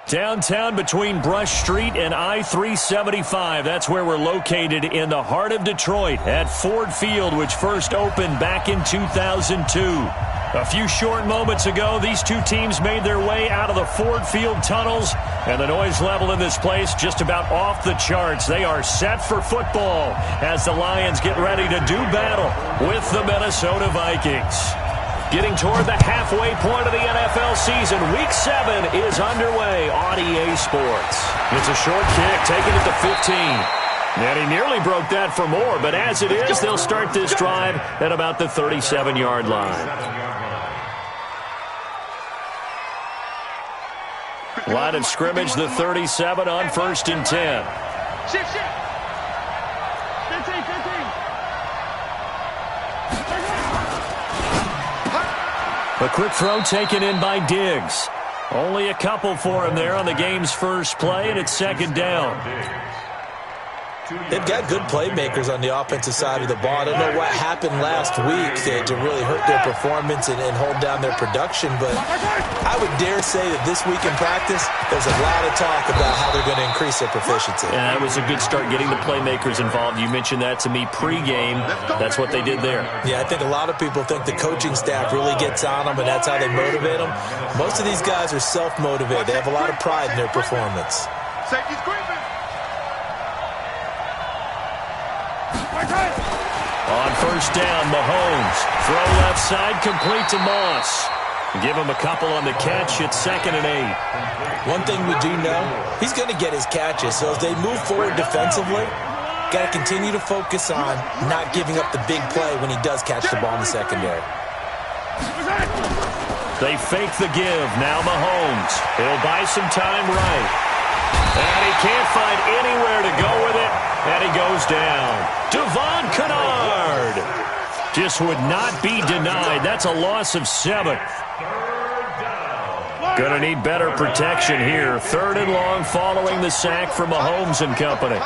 Downtown between Brush Street and I-375. That's where we're located in the heart of Detroit at Ford Field, which first opened back in 2002. A few short moments ago, these two teams made their way out of the Ford Field tunnels, and the noise level in this place just about off the charts. They are set for football as the Lions get ready to do battle with the Minnesota Vikings. Getting toward the halfway point of the NFL season, Week 7 is underway on EA Sports. It's a short kick, taken at the 15. And he nearly broke that for more, but as it is, they'll start this drive at about the 37-yard line. Line of scrimmage, the 37 on 1st and 10. Shift. 15. A quick throw taken in by Diggs. Only a couple for him there on the game's first play, and it's 2nd down. They've got good playmakers on the offensive side of the ball. I don't know what happened last week to really hurt their performance and hold down their production, but I would dare say that this week in practice, there's a lot of talk about how they're going to increase their proficiency. And that was a good start, getting the playmakers involved. You mentioned that to me pregame. That's what they did there. Yeah, I think a lot of people think the coaching staff really gets on them, and that's how they motivate them. Most of these guys are self-motivated. They have a lot of pride in their performance. Safety's creeping. On 1st down, Mahomes. Throw left side, complete to Moss. Give him a couple on the catch. It's 2nd and 8. One thing we do know, he's going to get his catches. So as they move forward defensively, got to continue to focus on not giving up the big play when he does catch the ball in the secondary. They fake the give. Now Mahomes. He'll buy some time right. And he can't find anywhere to go with it. And he goes down. Devon Kennard just would not be denied. That's a loss of 7. Going to need better protection here. 3rd and long following the sack from Mahomes and company.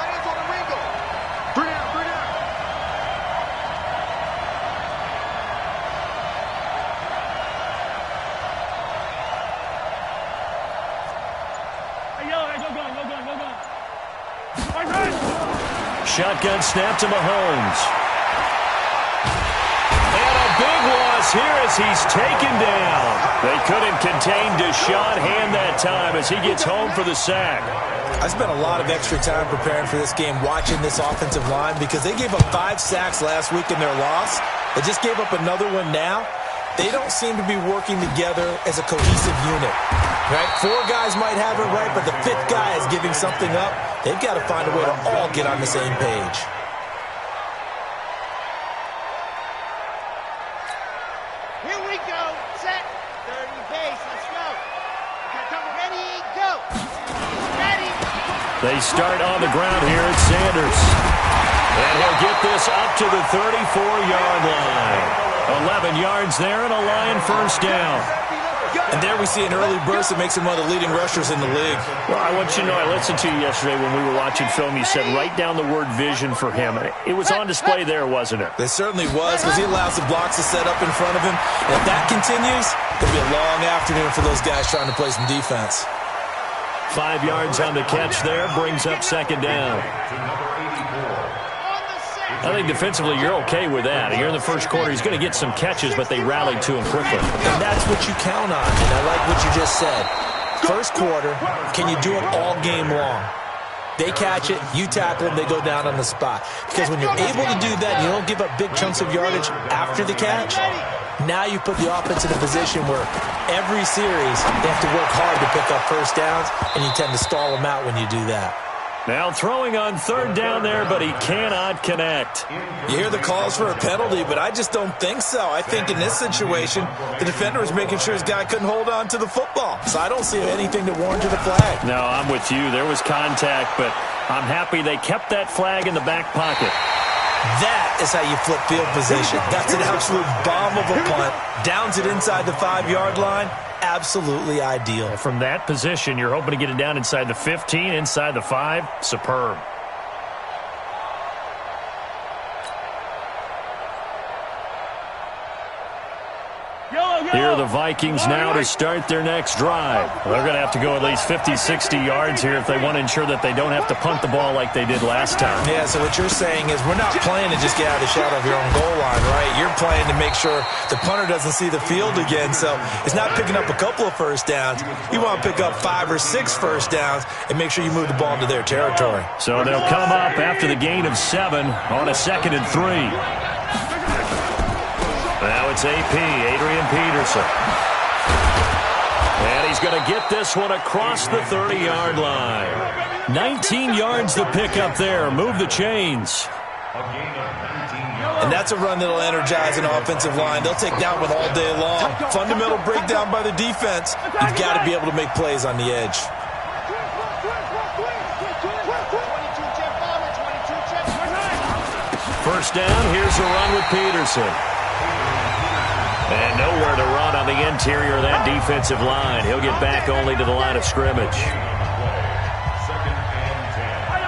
Shotgun snap to Mahomes. And a big loss here as he's taken down. They couldn't contain Deshaun Hand that time as he gets home for the sack. I spent a lot of extra time preparing for this game watching this offensive line because they gave up 5 sacks last week in their loss. They just gave up another one now. They don't seem to be working together as a cohesive unit. Right? 4 guys might have it right, but the 5th guy is giving something up. They've got to find a way to all get on the same page. Here we go. Set. 30 base. Let's go. Ready, go. Ready. They start on the ground here at Sanders. And he'll get this up to the 34-yard line. 11 yards there and a Lion 1st down. And there we see an early burst that makes him one of the leading rushers in the league. Well, I want you to know, I listened to you yesterday when we were watching film. You said write down the word vision for him. It was on display there, wasn't it? It certainly was, because he allows the blocks to set up in front of him. And if that continues, it'll be a long afternoon for those guys trying to play some defense. 5 yards on the catch there, brings up 2nd down. I think defensively you're okay with that. Here in the first quarter, he's going to get some catches, but they rallied to him quickly. And that's what you count on, and I like what you just said. First quarter, can you do it all game long? They catch it, you tackle them, they go down on the spot. Because when you're able to do that, you don't give up big chunks of yardage after the catch. Now you put the offense in a position where every series they have to work hard to pick up 1st downs, and you tend to stall them out when you do that. Now throwing on 3rd down there, but he cannot connect. You hear the calls for a penalty, but I just don't think so. I think in this situation, the defender was making sure his guy couldn't hold on to the football. So I don't see anything to warrant a flag. No, I'm with you. There was contact, but I'm happy they kept that flag in the back pocket. That is how you flip field position. That's an absolute bomb of a punt. Downs it inside the 5-yard line. Absolutely ideal. From that position, you're hoping to get it down inside the 15, inside the 5. Superb. Here are the Vikings now to start their next drive. They're going to have to go at least 50, 60 yards here if they want to ensure that they don't have to punt the ball like they did last time. Yeah, so what you're saying is we're not playing to just get out of the shadow of your own goal line, right? You're playing to make sure the punter doesn't see the field again. So it's not picking up a couple of first downs. You want to pick up 5 or 6 first downs and make sure you move the ball into their territory. So they'll come up after the gain of 7 on a 2nd and 3. Now it's AP, Adrian Peterson. And he's going to get this one across the 30-yard line. 19 yards to pick up there. Move the chains. And that's a run that'll energize an offensive line. They'll take that one all day long. Fundamental breakdown by the defense. You've got to be able to make plays on the edge. First down, here's a run with Peterson. And nowhere to run on the interior of that defensive line. He'll get back only to the line of scrimmage.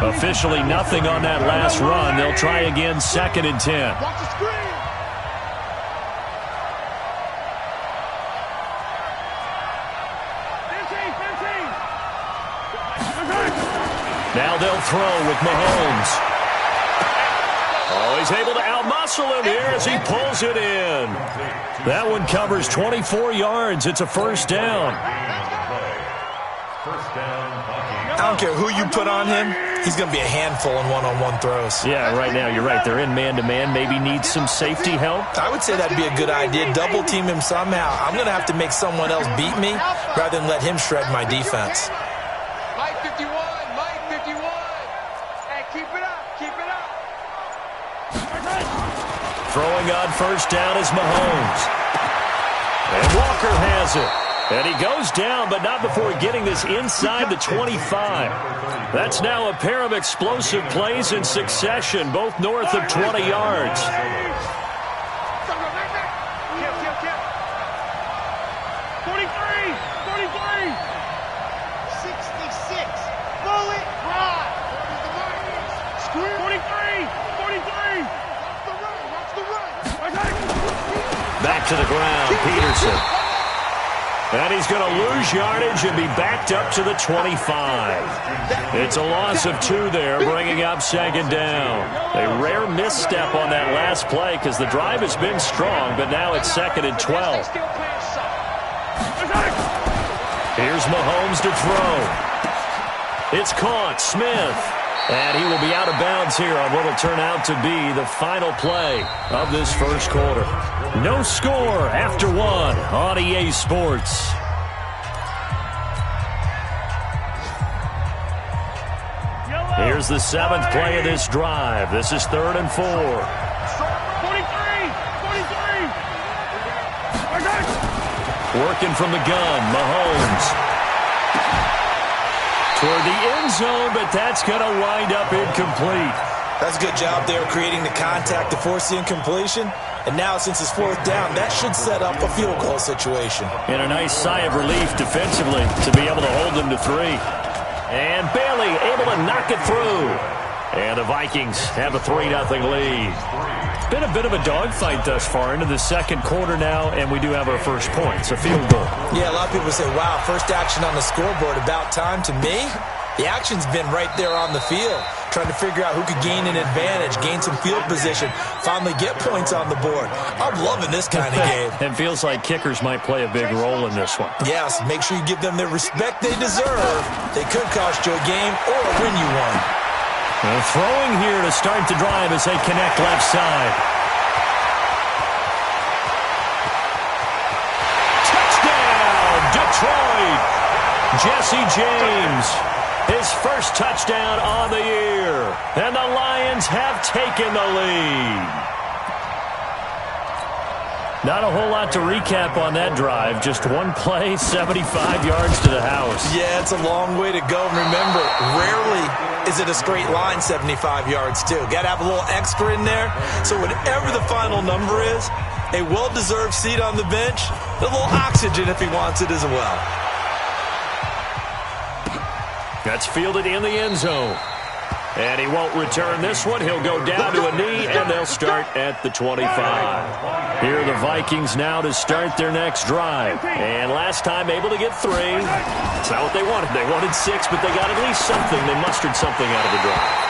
Officially nothing on that last run. They'll try again, 2nd and 10. Now they'll throw with Mahomes. Oh, he's able to outmuscle him here as he pulls it in. That one covers 24 yards. It's a first down. I don't care who you put on him. He's going to be a handful in one-on-one throws. Yeah, right now, you're right. They're in man-to-man. Maybe needs some safety help. I would say that'd be a good idea. Double team him somehow. I'm going to have to make someone else beat me rather than let him shred my defense. Mike 51, Mike 51. Hey, keep it up, keep it up. Throwing on first down is Mahomes. And Walker has it. And he goes down, but not before getting this inside the 25. That's now a pair of explosive plays in succession, both north of 20 yards. 66. Bullet ride. 43. Watch the run. Back to the ground, Peterson. And he's going to lose yardage and be backed up to the 25. It's a loss of 2 there, bringing up 2nd down. A rare misstep on that last play because the drive has been strong, but now it's 2nd and 12. Here's Mahomes to throw. It's caught. Smith. And he will be out of bounds here on what will turn out to be the final play of this first quarter. No score after 1 on EA Sports. Here's the 7th play of this drive. This is 3rd and 4. 43. Working from the gun, Mahomes. Toward the end zone, but that's going to wind up incomplete. That's a good job there creating the contact to force the incompletion. And now, since it's 4th down, that should set up a field goal situation. And a nice sigh of relief defensively to be able to hold them to 3. And Bailey able to knock it through. And the Vikings have a 3-0 lead. It's been a bit of a dogfight thus far into the 2nd quarter now, and we do have our first point. It's a field goal. Yeah, a lot of people say, wow, first action on the scoreboard, about time. To me, the action's been right there on the field, trying to figure out who could gain an advantage, gain some field position, finally get points on the board. I'm loving this kind of game. It feels like kickers might play a big role in this one. Yes, make sure you give them the respect they deserve. They could cost you a game or win you one. And throwing here to start the drive as they connect left side. Touchdown, Detroit! Jesse James, his first touchdown on the year. And the Lions have taken the lead. Not a whole lot to recap on that drive. Just one play, 75 yards to the house. Yeah, it's a long way to go. And remember, rarely is it a straight line 75 yards, too. Got to have a little extra in there. So whatever the final number is, a well-deserved seat on the bench, a little oxygen if he wants it as well. That's fielded in the end zone. And he won't return this one. He'll go down to a knee, and they'll start at the 25. Here are the Vikings now to start their next drive. And last time able to get 3. It's not what they wanted. They wanted 6, but they got at least something. They mustered something out of the drive.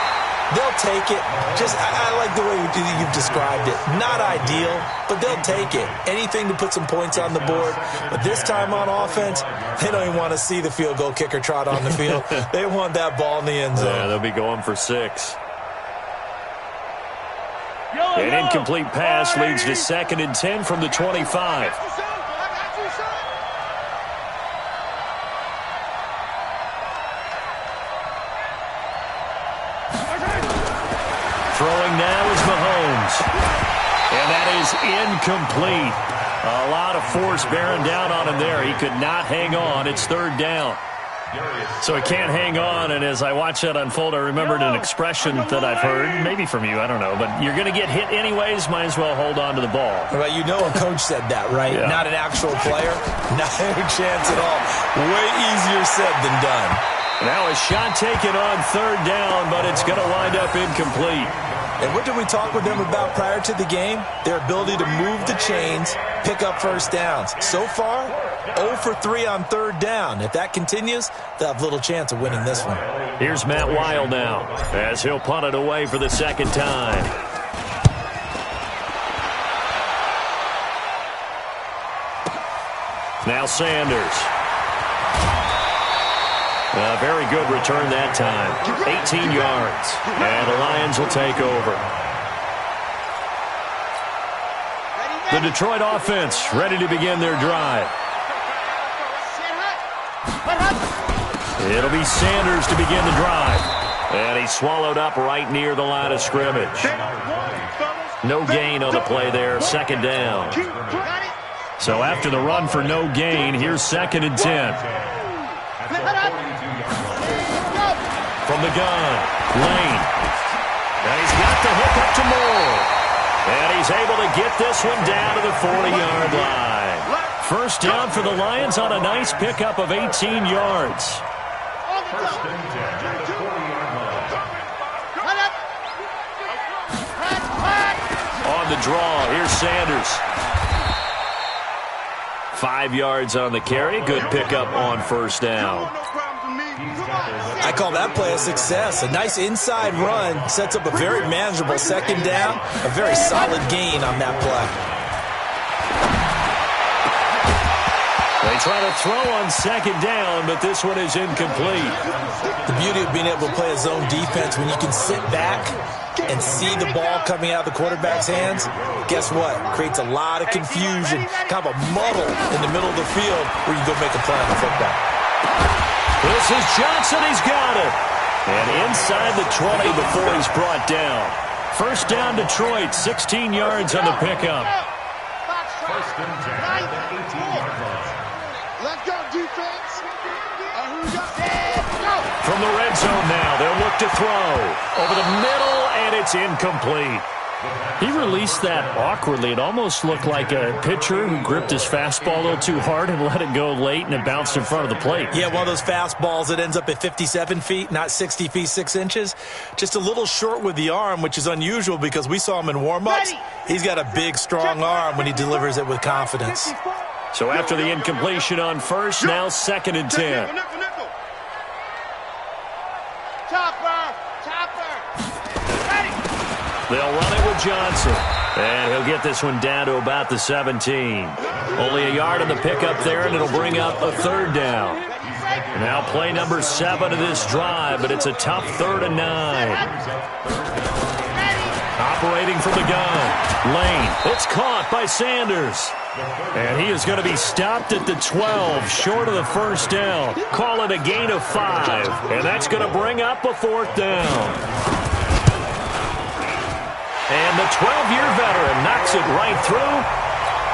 They'll take it. I like the way you've described it. Not ideal, but they'll take it. Anything to put some points on the board. But this time on offense, they don't even want to see the field goal kicker trot on the field. They want that ball in the end zone. Yeah, they'll be going for 6. An incomplete pass leads to 2nd and 10 from the 25. Throwing now is Mahomes. And that is incomplete. A lot of force bearing down on him there. He could not hang on. It's 3rd down. So he can't hang on, and as I watch that unfold, I remembered an expression that I've heard, maybe from you, I don't know, but you're going to get hit anyways, might as well hold on to the ball. Well, you know a coach said that, right? Yeah. Not an actual player. No chance at all. Way easier said than done. Now a shot taken on 3rd down, but it's going to wind up incomplete. And what did we talk with them about prior to the game? Their ability to move the chains, pick up first downs. So far, 0 for 3 on 3rd down. If that continues, they'll have little chance of winning this one. Here's Matt Weil now, as he'll punt it away for the 2nd time. Now Sanders. A very good return that time. 18 yards. And the Lions will take over. The Detroit offense ready to begin their drive. It'll be Sanders to begin the drive. And he's swallowed up right near the line of scrimmage. No gain on the play there. 2nd down. So after the run for no gain, here's 2nd and 10. From the gun, Lane. And he's got the hook up to Moore. And he's able to get this one down to the 40-yard line. 1st down for the Lions on a nice pickup of 18 yards. On the draw, here's Sanders. 5 yards on the carry. Good pickup on 1st down. I call that play a success. A nice inside run sets up a very manageable 2nd down. A very solid gain on that play. They try to throw on 2nd down, but this one is incomplete. The beauty of being able to play a zone defense when you can sit back and see the ball coming out of the quarterback's hands, guess what? Creates a lot of confusion, kind of a muddle in the middle of the field where you go make a play on the football. This is Johnson. He's got it. And inside the 20 before he's brought down. 1st down, Detroit. 16 yards on the pickup. 1st and 10. Let's go, defense. From the red zone now, they'll look to throw. Over the middle, and it's incomplete. He released that awkwardly. It almost looked like a pitcher who gripped his fastball a little too hard and let it go late, and it bounced in front of the plate. Yeah, one of those fastballs that ends up at 57 feet, not 60 feet, 6 inches. Just a little short with the arm, which is unusual because we saw him in warm-ups. He's got a big, strong arm when he delivers it with confidence. So after the incompletion on 1st, now 2nd and 10. They'll run it with Johnson. And he'll get this one down to about the 17. Only a yard on the pickup there, and it'll bring up a 3rd down. Now play number 7 of this drive, but it's a tough 3rd and 9. Operating from the gun. Lane. It's caught by Sanders. And he is going to be stopped at the 12, short of the 1st down. Call it a gain of 5. And that's going to bring up a 4th down. And the 12-year veteran knocks it right through.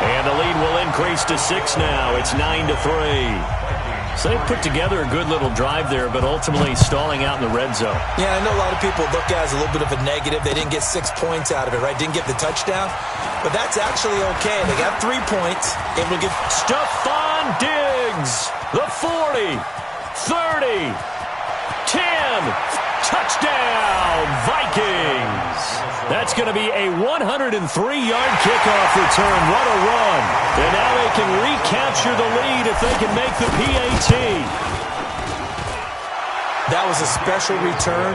And the lead will increase to 6 now. It's 9-3. So they put together a good little drive there, but ultimately stalling out in the red zone. Yeah, I know a lot of people look at it as a little bit of a negative. They didn't get 6 points out of it, right? Didn't get the touchdown. But that's actually okay. They got 3 points. It will give Stephon Diggs, the 40, 30, 10, touchdown, Vikings. That's going to be a 103-yard kickoff return. What a run. And now they can recapture the lead if they can make the PAT. That was a special return,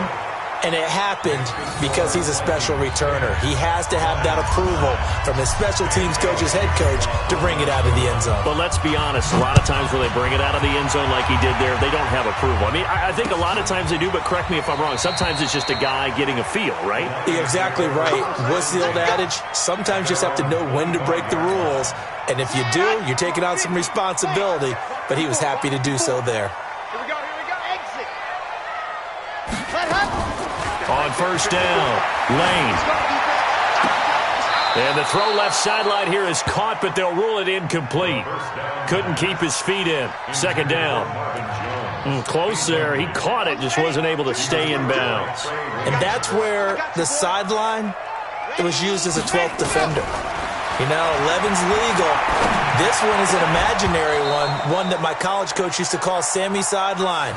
and it happened because he's a special returner. He has to have that approval from his special teams coach's head coach to bring it out of the end zone. But let's be honest, a lot of times when they bring it out of the end zone like he did there, they don't have approval. I mean, I think a lot of times they do, but correct me if I'm wrong. Sometimes it's just a guy getting a feel, right? You're exactly right. What's the old adage? Sometimes you just have to know when to break the rules, and if you do, you're taking on some responsibility, but he was happy to do so there. Exit. On first down, Lane. And the throw left sideline here is caught, but they'll rule it incomplete. Couldn't keep his feet in. Second down. Close there. He caught it, just wasn't able to stay in bounds. And that's where the sideline, it was used as a 12th defender. You know, 11's legal. This one is an imaginary one that my college coach used to call Sammy Sideline.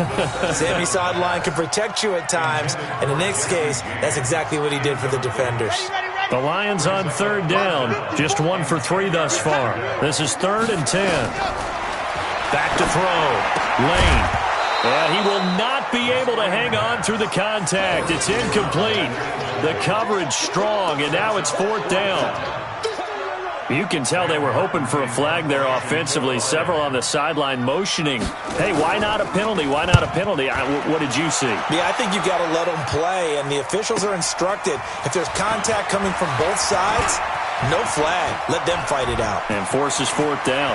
Sammy Sideline can protect you at times, and in this case, that's exactly what he did for the defenders. The Lions on third down, just 1 for 3 thus far. This is 3rd and 10. Back to throw, Lane. And he will not be able to hang on through the contact. It's incomplete. The coverage strong, and now it's 4th down. You can tell they were hoping for a flag there offensively. Several on the sideline motioning. Hey, why not a penalty? Why not a penalty? What did you see? Yeah, I think you've got to let them play, and the officials are instructed. If there's contact coming from both sides, no flag. Let them fight it out. And forces 4th down.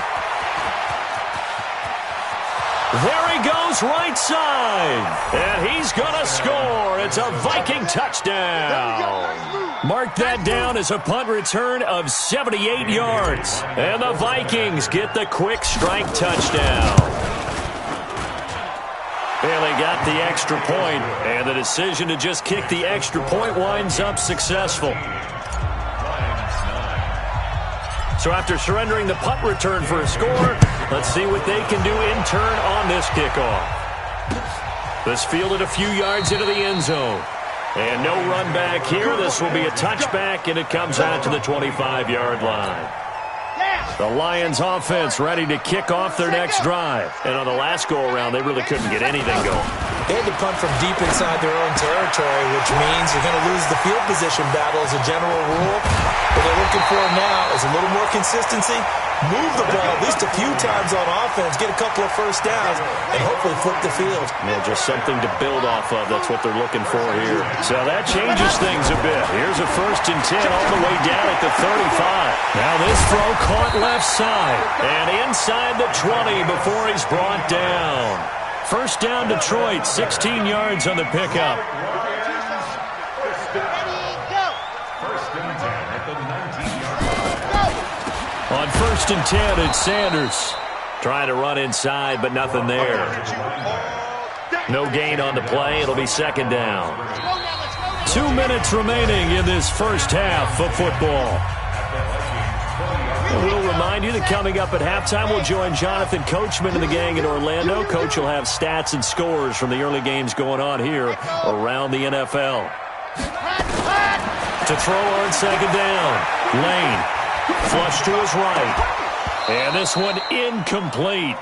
There he goes, right side. And he's going to score. It's a Viking touchdown. Mark that down as a punt return of 78 yards. And the Vikings get the quick strike touchdown. And they got the extra point, and the decision to just kick the extra point winds up successful. So after surrendering the punt return for a score, let's see what they can do in turn on this kickoff. This fielded a few yards into the end zone. And no run back here. This will be a touchback, and it comes out to the 25-yard line. The Lions offense ready to kick off their next drive. And on the last go-around, they really couldn't get anything going. They had to punt from deep inside their own territory, which means you're going to lose the field position battle as a general rule. What they're looking for now is a little more consistency, move the ball at least a few times on offense, get a couple of first downs, and hopefully flip the field. Well, just something to build off of. That's what they're looking for here. So that changes things a bit. Here's a 1st and 10 all the way down at the 35. Now this throw caught left side and inside the 20 before he's brought down. First down, Detroit, 16 yards on the pickup. On 1st and 10, it's Sanders. Trying to run inside, but nothing there. No gain on the play. It'll be 2nd down. 2 minutes remaining in this first half of football. We'll remind you that coming up at halftime, we'll join Jonathan Coachman and the gang in Orlando. Coach will have stats and scores from the early games going on here around the NFL. To throw on 2nd down, Lane. Flush to his right. And this one incomplete.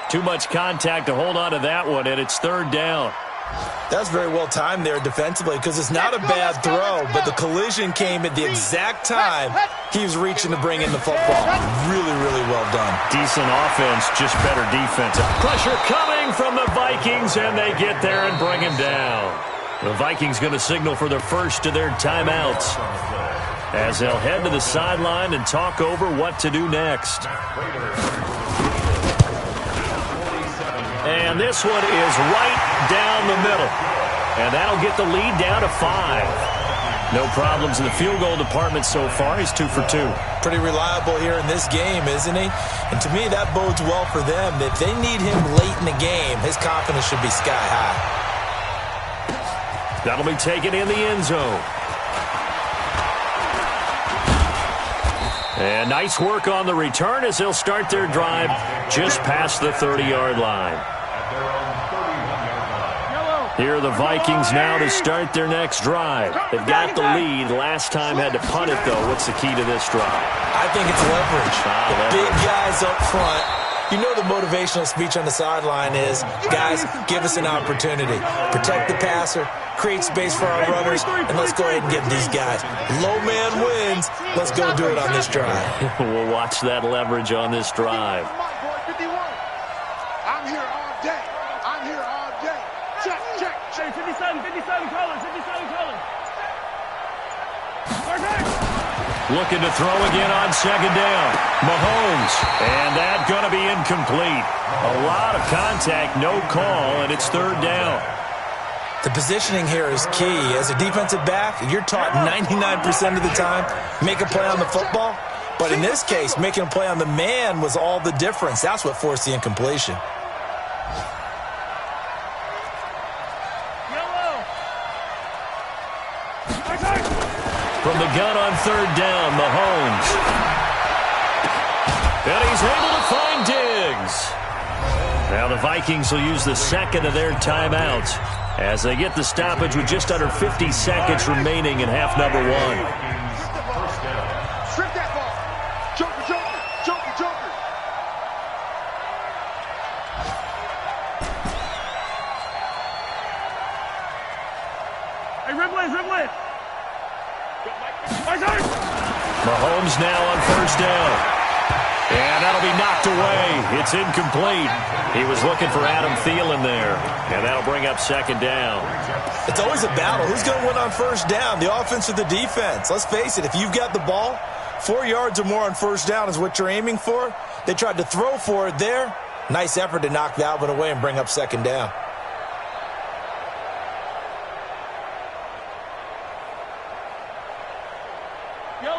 Too much contact to hold on to that one, and it's 3rd down. That's very well timed there defensively because it's not a bad throw, but the collision came at the exact time he was reaching to bring in the football. Really, really well done. Decent offense, just better defense. Pressure coming from the Vikings, and they get there and bring him down. The Vikings going to signal for the first of their timeouts as they'll head to the sideline and talk over what to do next. And this one is right down the middle. And that'll get the lead down to 5. No problems in the field goal department so far. He's 2 for 2. Pretty reliable here in this game, isn't he? And to me, that bodes well for them. If they need him late in the game, his confidence should be sky high. That'll be taken in the end zone. And nice work on the return as they'll start their drive just past the 30-yard line. Here are the Vikings now to start their next drive. They've got the lead. Last time had to punt it, though. What's the key to this drive? I think it's leverage. The big guys up front. You know the motivational speech on the sideline is, guys, give us an opportunity. Protect the passer, create space for our runners, and let's go ahead and give these guys. Low man wins. Let's go do it on this drive. We'll watch that leverage on this drive. I'm here all day. I'm here all day. Check, check, check. 57 colors, 57 colors. Looking to throw again on second down. Mahomes. And that going to be incomplete. A lot of contact, no call, and it's third down. The positioning here is key. As a defensive back, you're taught 99% of the time, make a play on the football. But in this case, making a play on the man was all the difference. That's what forced the incompletion. From the gun on third down, Mahomes. And he's able to find Diggs. Now the Vikings will use the second of their timeouts as they get the stoppage with just under 50 seconds remaining in half number one. Strip that ball. Joker, joker, joker, joker. Hey, Riblet. Mahomes now on first down. And that'll be knocked away. It's incomplete. He was looking for Adam Thielen there. And that'll bring up second down. It's always a battle. Who's going to win on first down, the offense or the defense? Let's face it, if you've got the ball, 4 yards or more on first down is what you're aiming for. They tried to throw for it there. Nice effort to knock that one away and bring up second down.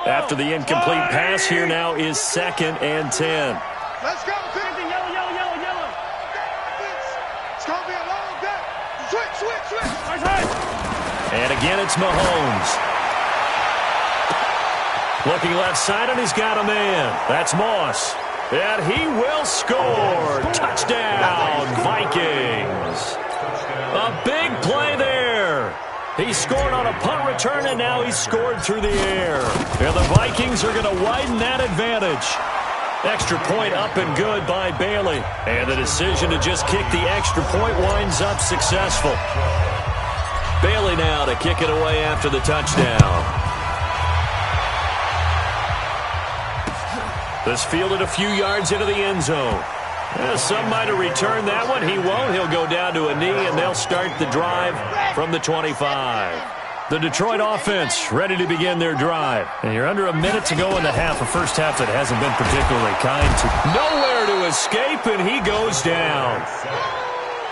After the incomplete pass, here now is 2nd and 10. Let's go. Yellow. It's going to be a long day. Switch. And again, it's Mahomes. Looking left side, and he's got a man. That's Moss. And he will score. Touchdown, Vikings. A big play there. He scored on a punt return, and now he's scored through the air. And the Vikings are going to widen that advantage. Extra point up and good by Bailey. And the decision to just kick the extra point winds up successful. Bailey now to kick it away after the touchdown. This fielded a few yards into the end zone. Some might have returned that one. He won't. He'll go down to a knee, and they'll start the drive from the 25. The Detroit offense ready to begin their drive. And you're under a minute to go in the half, a first half that hasn't been particularly kind to. Nowhere to escape, and he goes down.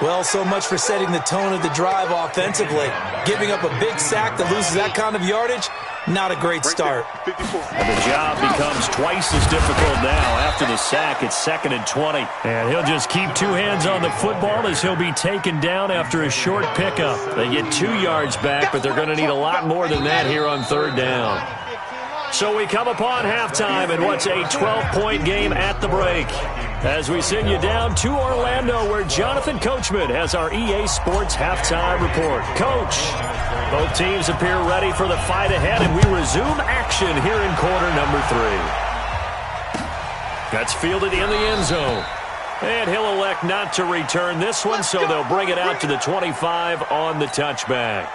Well, so much for setting the tone of the drive offensively. Giving up a big sack that loses that kind of yardage, not a great start. And the job becomes twice as difficult now. After the sack, it's 2nd and 20. And he'll just keep two hands on the football as he'll be taken down after a short pickup. They get 2 yards back, but they're going to need a lot more than that here on third down. So we come upon halftime in what's a 12-point game at the break. As we send you down to Orlando, where Jonathan Coachman has our EA Sports halftime report. Coach, both teams appear ready for the fight ahead, and we resume action here in quarter number 3. That's fielded in the end zone. And he'll elect not to return this one, so they'll bring it out to the 25 on the touchback.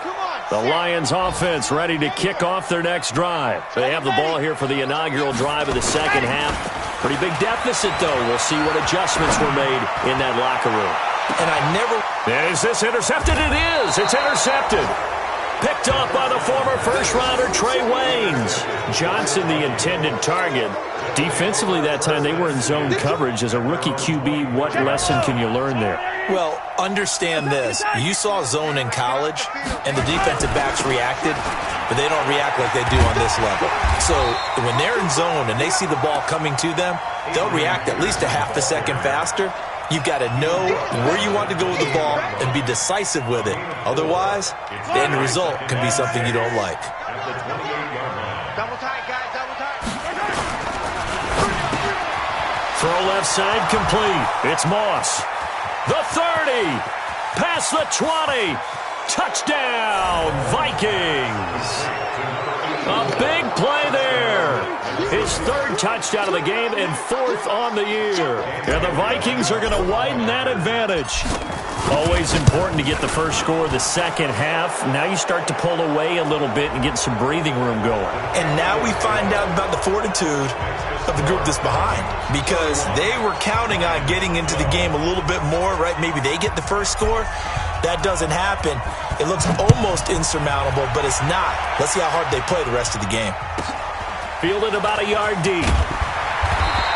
The Lions offense ready to kick off their next drive. They have the ball here for the inaugural drive of the second half. Pretty big deficit, though. We'll see what adjustments were made in that locker room. And I never... Is this intercepted? It is. It's intercepted. Picked off by the former first-rounder Trey Waynes. Johnson, the intended target. Defensively that time, they were in zone coverage. As a rookie QB, what lesson can you learn there? Well, understand this. You saw zone in college, and the defensive backs reacted, but they don't react like they do on this level. So when they're in zone and they see the ball coming to them, they'll react at least a half a second faster. You've got to know where you want to go with the ball and be decisive with it. Otherwise, the end result can be something you don't like. Double tight, guys, double tight. Throw left side complete. It's Moss. The 30. past the 20. Touchdown, Vikings. A big play there. His third touchdown of the game and fourth on the year. And the Vikings are going to widen that advantage. Always important to get the first score of the second half. Now you start to pull away a little bit and get some breathing room going. And now we find out about the fortitude of the group that's behind, because they were counting on getting into the game a little bit more, right? Maybe they get the first score. That doesn't happen. It looks almost insurmountable, but it's not. Let's see how hard they play the rest of the game. Fielded about a yard deep.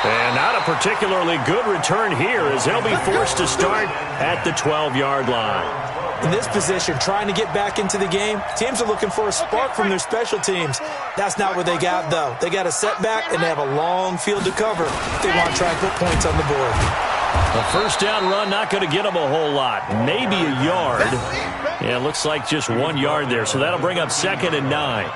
And not a particularly good return here, as they'll be forced to start at the 12-yard line. In this position, trying to get back into the game, teams are looking for a spark from their special teams. That's not what they got, though. They got a setback, and they have a long field to cover if they want to try and put points on the board. A first down run, not going to get them a whole lot. Maybe a yard. Yeah, it looks like just 1 yard there, so that'll bring up 2nd and 9.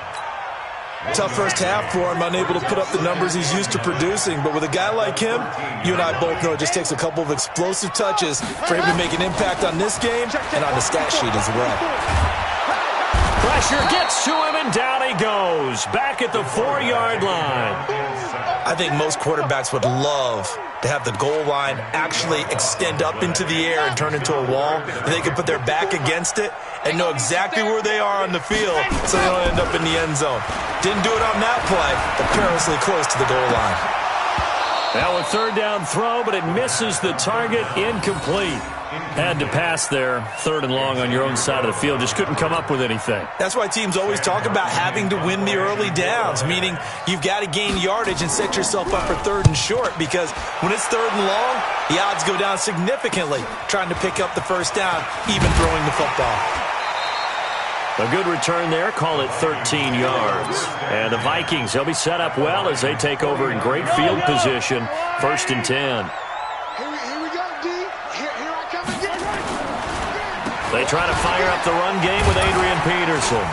Tough first half for him, unable to put up the numbers he's used to producing. But with a guy like him, you and I both know it just takes a couple of explosive touches for him to make an impact on this game and on the stat sheet as well. Pressure gets to him, and down he goes. Back at the 4-yard line. I think most quarterbacks would love to have the goal line actually extend up into the air and turn into a wall, and they can put their back against it and know exactly where they are on the field so they don't end up in the end zone. Didn't do it on that play, but perilously close to the goal line. Now a third down throw, but it misses the target. Incomplete. Had to pass there, 3rd and long on your own side of the field. Just couldn't come up with anything. That's why teams always talk about having to win the early downs, meaning you've got to gain yardage and set yourself up for 3rd and short, because when it's 3rd and long, the odds go down significantly trying to pick up the first down, even throwing the football. A good return there. Call it 13 yards. And the Vikings, they'll be set up well as they take over in great field position. 1st and 10. Here we go, D. Here I come again. They try to fire up the run game with Adrian Peterson.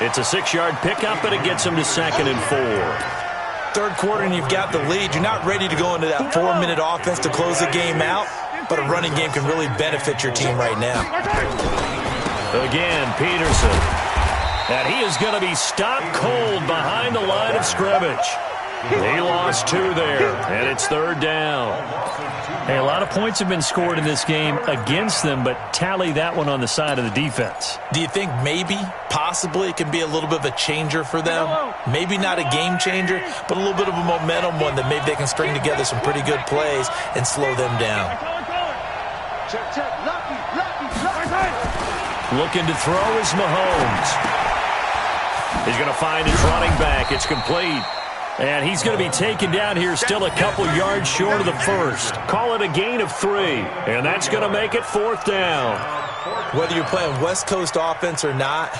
It's a 6-yard pickup, but it gets them to 2nd and 4. Third quarter and you've got the lead. You're not ready to go into that 4-minute offense to close the game out, but a running game can really benefit your team right now. Again, Peterson. And he is going to be stopped cold behind the line of scrimmage. He lost 2 there, and it's 3rd down. Hey, a lot of points have been scored in this game against them, but tally that one on the side of the defense. Do you think maybe, possibly, it can be a little bit of a changer for them? Maybe not a game changer, but a little bit of a momentum one that maybe they can string together some pretty good plays and slow them down. Looking to throw is Mahomes. He's going to find his running back. It's complete. And he's going to be taken down here still a couple yards short of the first. Call it a gain of 3. And that's going to make it 4th down. Whether you're playing West Coast offense or not,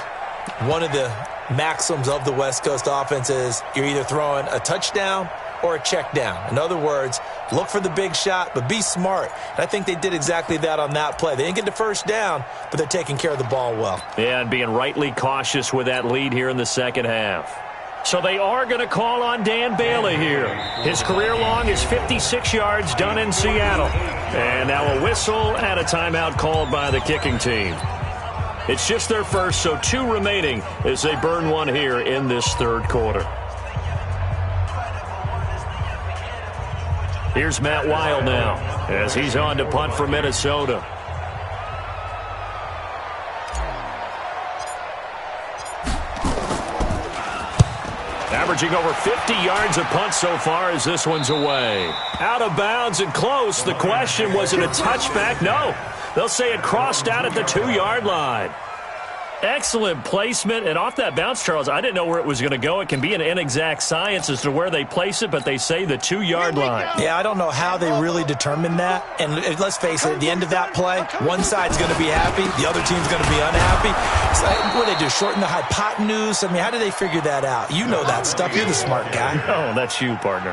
one of the maxims of the West Coast offense is you're either throwing a touchdown or a check down. In other words, look for the big shot, but be smart. And I think they did exactly that on that play. They didn't get the first down, but they're taking care of the ball well. Yeah, and being rightly cautious with that lead here in the second half. So they are going to call on Dan Bailey here. His career long is 56 yards done in Seattle. And now a whistle and a timeout called by the kicking team. It's just their first, so 2 remaining as they burn 1 here in this 3rd quarter. Here's Matt Weil now as he's on to punt for Minnesota. Averaging over 50 yards a punt so far as this one's away. Out of bounds and close. The question, was it a touchback? No. They'll say it crossed out at the 2-yard line. Excellent placement, and off that bounce, Charles, I didn't know where it was going to go. It can be an inexact science as to where they place it, but they say the 2-yard line. Yeah, I don't know how they really determined that. And let's face it, at the end of that play, one side's going to be happy, the other team's going to be unhappy. So, what do they do, shorten the hypotenuse? I mean, how do they figure that out? You know that stuff. You're the smart guy. Oh, that's you, partner.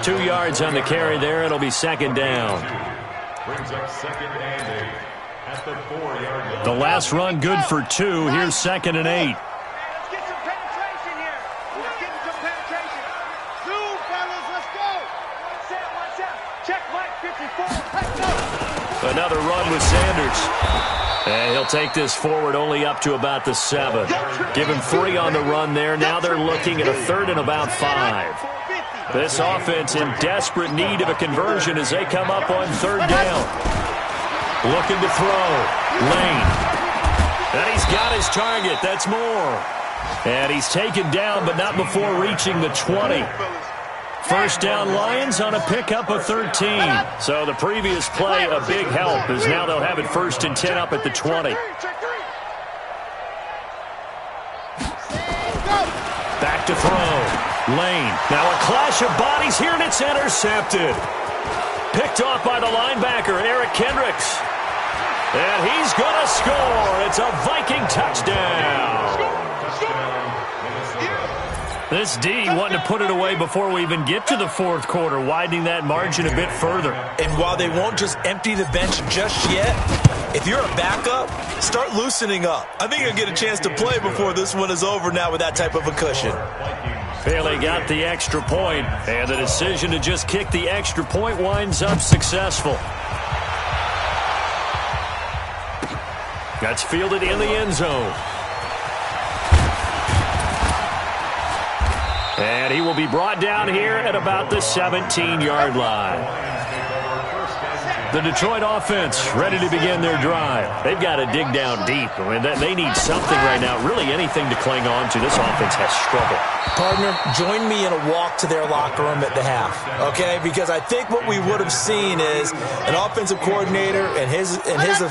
2 yards on the carry there. It'll be 2nd down. Brings up 2nd and 8. At the 4-yard line. The last run good for 2. Here's 2nd and 8. Let's get some penetration here. Let's get some penetration. Zoom, fellas, let's go. Watch out. Check Mike 54. Let's go. Another run with Sanders. And he'll take this forward only up to about the 7. Give him 3 on the run there. Now they're looking at a 3rd and about 5. This offense in desperate need of a conversion as they come up on 3rd down. Looking to throw. Lane. And he's got his target. That's Moore. And he's taken down, but not before reaching the 20. First down Lions on a pickup of 13. So the previous play a big help as now they'll have it 1st and 10 up at the 20. Back to throw. Lane. Now a clash of bodies here and it's intercepted. Picked off by the linebacker, Eric Kendricks. And he's going to score. It's a Viking touchdown. This D wanting to put it away before we even get to the 4th quarter, widening that margin a bit further. And while they won't just empty the bench just yet, if you're a backup, start loosening up. I think you'll get a chance to play before this one is over now with that type of a cushion. Bailey got the extra point, and the decision to just kick the extra point winds up successful. That's fielded in the end zone. And he will be brought down here at about the 17-yard line. The Detroit offense ready to begin their drive. They've got to dig down deep. I mean, they need something right now, really anything to cling on to. This offense has struggled. Partner, join me in a walk to their locker room at the half, okay? Because I think what we would have seen is an offensive coordinator and his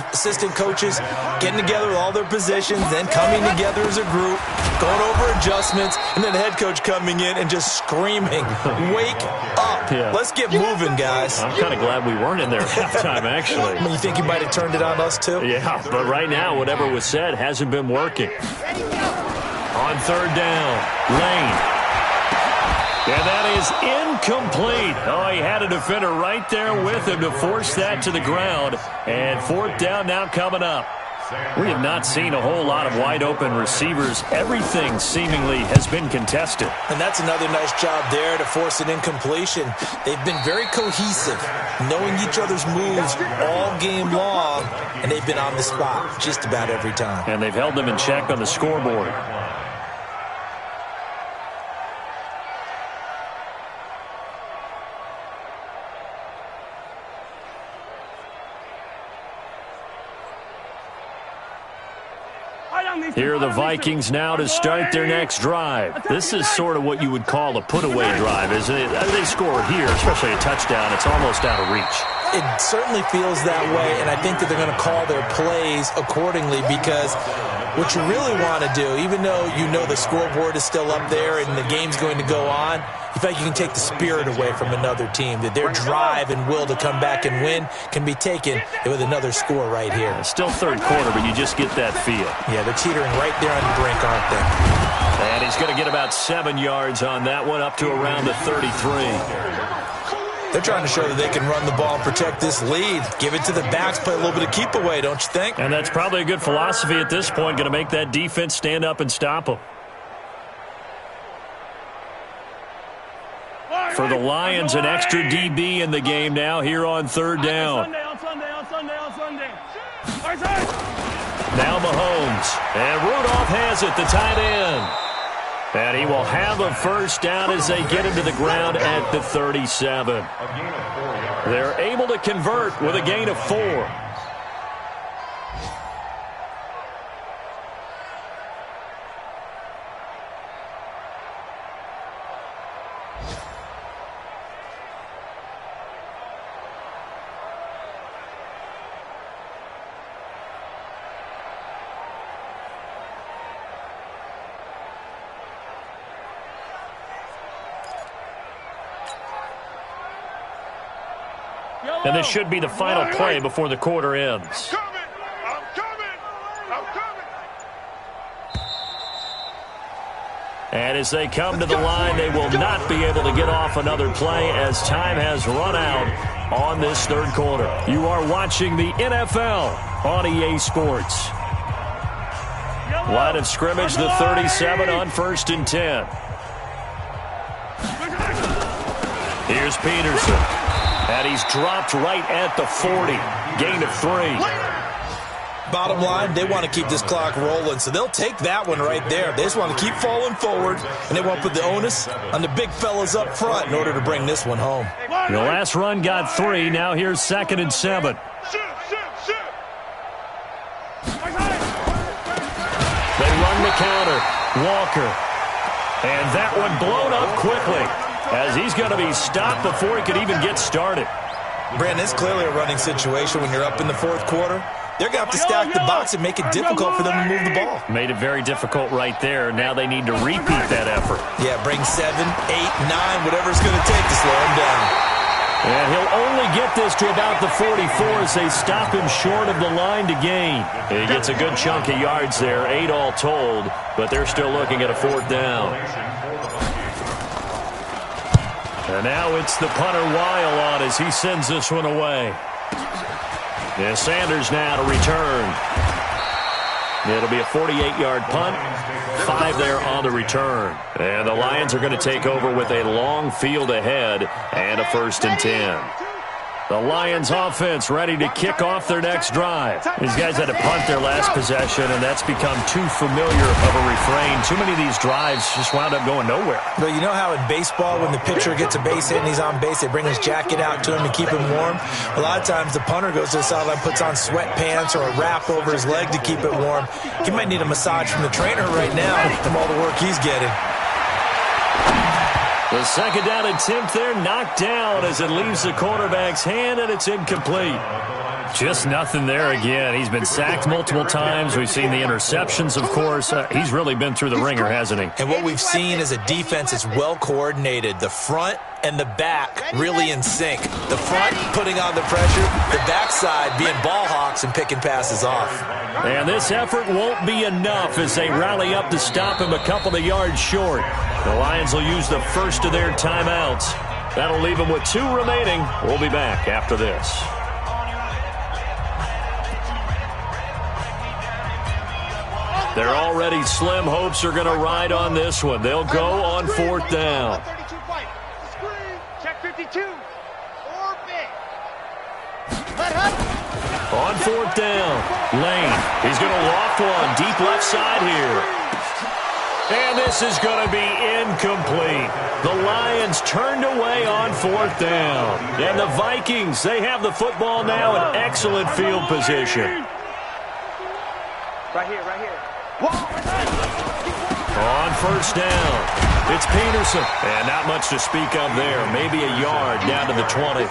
assistant coaches getting together with all their positions, then coming together as a group, going over adjustments, and then the head coach coming in and just screaming, "Wake up. Yeah. Let's get moving, guys." I'm kind of glad we weren't in there at halftime, actually. You think you might have turned it on us, too? Yeah, but right now, whatever was said hasn't been working. On 3rd down, Lane. And that is incomplete. Oh, he had a defender right there with him to force that to the ground. And 4th down now coming up. We have not seen a whole lot of wide-open receivers. Everything seemingly has been contested. And that's another nice job there to force an incompletion. They've been very cohesive, knowing each other's moves all game long, and they've been on the spot just about every time. And they've held them in check on the scoreboard. Here are the Vikings now to start their next drive. This is sort of what you would call a put-away drive, isn't it? They score here, especially a touchdown. It's almost out of reach. It certainly feels that way, and I think that they're going to call their plays accordingly because what you really want to do, even though you know the scoreboard is still up there and the game's going to go on, you feel like you can take the spirit away from another team, that their drive and will to come back and win can be taken with another score right here. It's still 3rd quarter, but you just get that feel. Yeah, they're teetering right there on the brink, aren't they? And he's going to get about 7 yards on that one, up to around the 33. They're trying to show that they can run the ball and protect this lead. Give it to the backs, play a little bit of keep away, don't you think? And that's probably a good philosophy at this point, going to make that defense stand up and stop them. For the Lions, an extra DB in the game now here on 3rd down. Now Mahomes. And Rudolph has it, the tight end. And he will have a 1st down as they get him to the ground at the 37. They're able to convert with a gain of 4. And this should be the final play before the quarter ends. I'm coming. And as they come to the line, they will not be able to get off another play as time has run out on this 3rd quarter. You are watching the NFL on EA Sports. Line of scrimmage, the 37 on 1st and 10. Here's Peterson. And he's dropped right at the 40. Gain of 3. Bottom line, they want to keep this clock rolling, so they'll take that one right there. They just want to keep falling forward, and they want to put the onus on the big fellas up front in order to bring this one home. The last run got 3. Now here's 2nd and 7. They run the counter. Walker. And that one blown up quickly as he's going to be stopped before he could even get started. Brandon, it's clearly a running situation when you're up in the 4th quarter. They're going to have to stack the box and make it difficult for them to move the ball. Made it very difficult right there. Now they need to repeat that effort. Yeah, bring 7, 8, 9, whatever it's going to take to slow him down. And he'll only get this to about the 44 as they stop him short of the line to gain. He gets a good chunk of yards there, 8 all told, but they're still looking at a 4th down. And now it's the punter Weil on as he sends this one away. Yeah, Sanders now to return. It'll be a 48-yard punt. 5 there on the return. And the Lions are going to take over with a long field ahead and a 1st and 10. The Lions offense ready to kick off their next drive. These guys had to punt their last possession, and that's become too familiar of a refrain. Too many of these drives just wound up going nowhere. But you know how in baseball, when the pitcher gets a base hit and he's on base, they bring his jacket out to him to keep him warm? A lot of times the punter goes to the sideline, puts on sweatpants or a wrap over his leg to keep it warm. He might need a massage from the trainer right now from all the work he's getting. The 2nd down attempt there knocked down as it leaves the quarterback's hand, and it's incomplete. Just nothing there again. He's been sacked multiple times. We've seen the interceptions, of course. He's really been through the ringer, hasn't he? And what we've seen is a defense that's well coordinated. The front and the back really in sync. The front putting on the pressure, the backside being ball hawks and picking passes off. And this effort won't be enough as they rally up to stop him a couple of yards short. The Lions will use the first of their timeouts. That'll leave them with 2 remaining. We'll be back after this. They're already slim hopes are going to ride on this one. They'll go on 4th down. Check 52. On 4th down, Lane. He's going to loft one deep left side here. And this is going to be incomplete. The Lions turned away on 4th down. And the Vikings, they have the football now in excellent field position. Right here, right here. On 1st down, it's Peterson. And not much to speak of there. Maybe a yard down to the 20.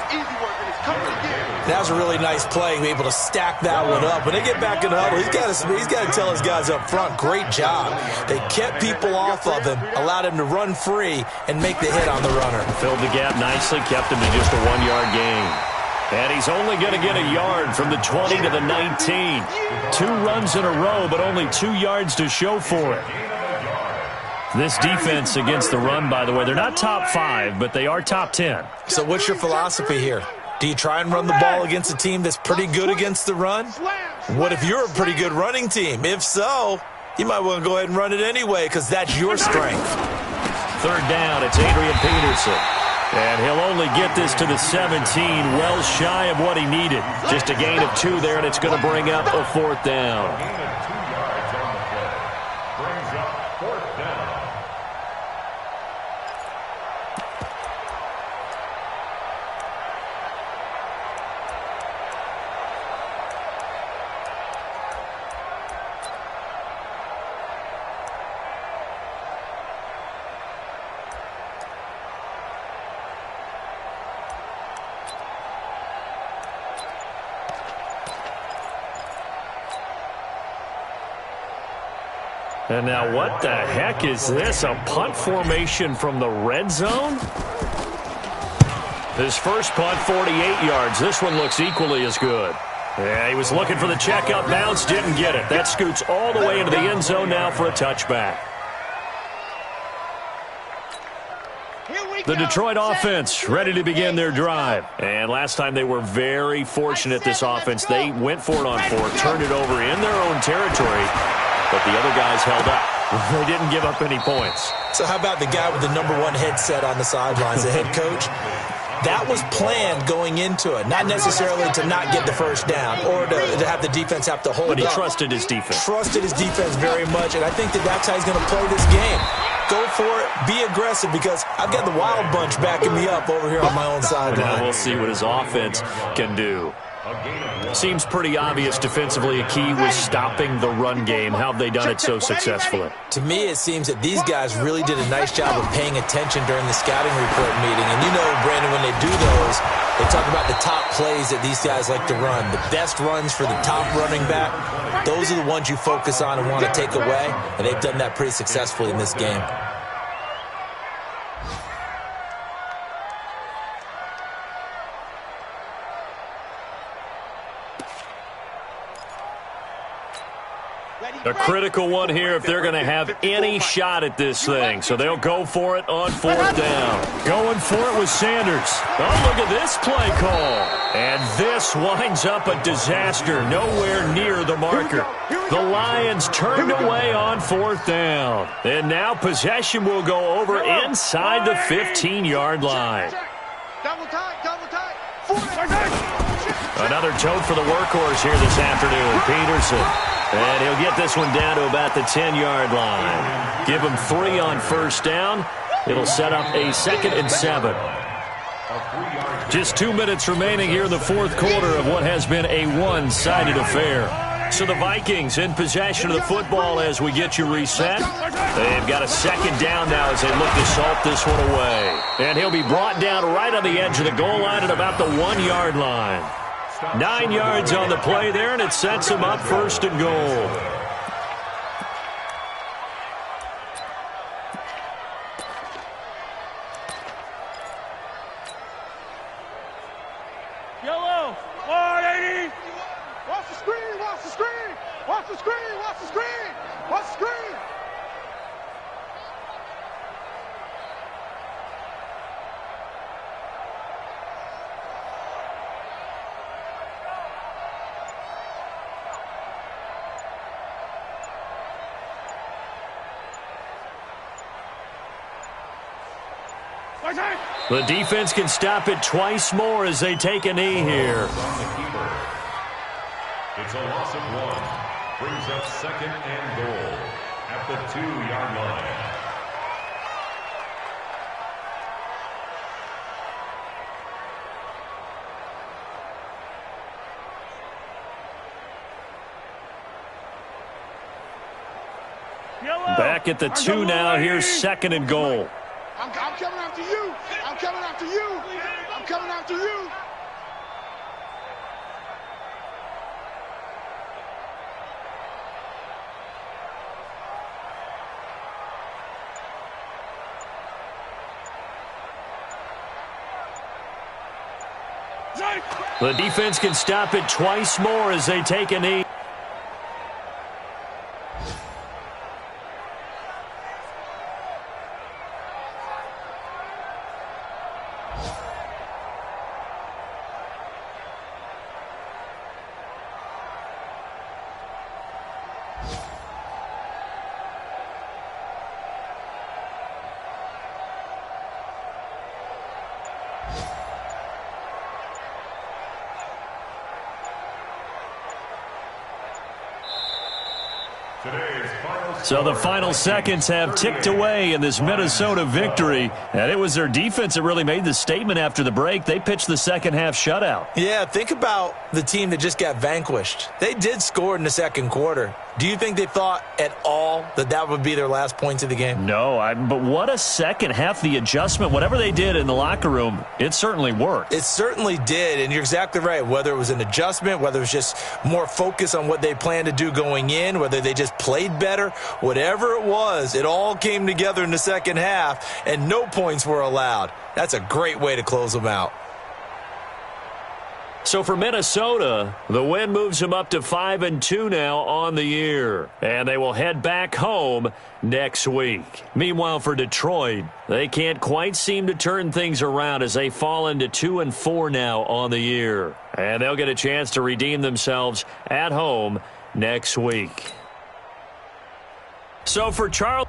That was a really nice play, able to stack that one up. When they get back in the huddle, he's got to tell his guys up front, great job. They kept people off of him, allowed him to run free and make the hit on the runner. Filled the gap nicely, kept him to just a 1-yard gain. And he's only going to get a yard from the 20 to the 19. 2 runs in a row, but only 2 yards to show for it. This defense against the run, by the way, they're not top 5, but they are top 10. So what's your philosophy here? Do you try and run the ball against a team that's pretty good against the run? What if you're a pretty good running team? If so, you might want to go ahead and run it anyway because that's your strength. 3rd down, it's Adrian Peterson. And he'll only get this to the 17, well shy of what he needed. Just a gain of 2 there, and it's going to bring up a 4th down. And now what the heck is this? A punt formation from the red zone? His first punt, 48 yards. This one looks equally as good. Yeah, he was looking for the checkup bounce, didn't get it. That scoots all the way into the end zone now for a touchback. The Detroit offense ready to begin their drive. And last time they were very fortunate, this offense. They went for it on 4th, turned it over in their own territory. But the other guys held up. They didn't give up any points. So how about the guy with the #1 headset on the sidelines, the head coach? That was planned going into it, not necessarily to not get the first down or to have the defense have to hold But he up. trusted his defense. Trusted his defense very much, and I think that's how he's going to play this game. Go for it, be aggressive, because I've got the wild bunch backing me up over here on my own sideline. Now we'll see what his offense can do. Seems pretty obvious defensively a key was stopping the run game. How have they done it so successfully? To me, it seems that these guys really did a nice job of paying attention during the scouting report meeting. And you know, Brandon, when they do those, they talk about the top plays that these guys like to run. The best runs for the top running back, those are the ones you focus on and want to take away. And they've done that pretty successfully in this game. A critical one here if they're going to have any shot at this thing. So they'll go for it on fourth down. Going for it with Sanders. Oh, look at this play call. And this winds up a disaster. Nowhere near the marker. The Lions turned away on fourth down. And now possession will go over inside the 15-yard line. Double tight, double tight. Another tote for the workhorse here this afternoon, Peterson. And he'll get this one down to about the 10-yard line. Give him 3 on first down. It'll set up a 2nd and 7. Just 2 minutes remaining here in the fourth quarter of what has been a one-sided affair. So the Vikings in possession of the football as we get you reset. They've got a 2nd down now as they look to salt this one away. And he'll be brought down right on the edge of the goal line at about the 1-yard line. 9 yards on the play there, and it sets him up 1st and goal. Yellow, 180. Watch the screen, watch the screen. Watch the screen, watch the screen. Watch the screen. The defense can stop it twice more as they take a knee here. It's a loss of 1. Brings up 2nd and goal at the 2-yard line. Back at the 2 now. Here's 2nd and goal. I'm coming after you. I'm coming after you. I'm coming after you. The defense can stop it twice more as they take a knee. So the final seconds have ticked away in this Minnesota victory. And it was their defense that really made the statement after the break. They pitched the second-half shutout. Yeah, think about the team that just got vanquished. They did score in the second quarter. Do you think they thought at all that that would be their last points of the game? No, but what a second half. The adjustment, whatever they did in the locker room, it certainly worked. It certainly did, and you're exactly right. Whether it was an adjustment, whether it was just more focus on what they planned to do going in, whether they just played better, whatever it was, it all came together in the second half, and no points were allowed. That's a great way to close them out. So for Minnesota, the win moves them up to 5-2 now on the year. And they will head back home next week. Meanwhile, for Detroit, they can't quite seem to turn things around as they fall into 2-4 now on the year. And they'll get a chance to redeem themselves at home next week. So for Charles...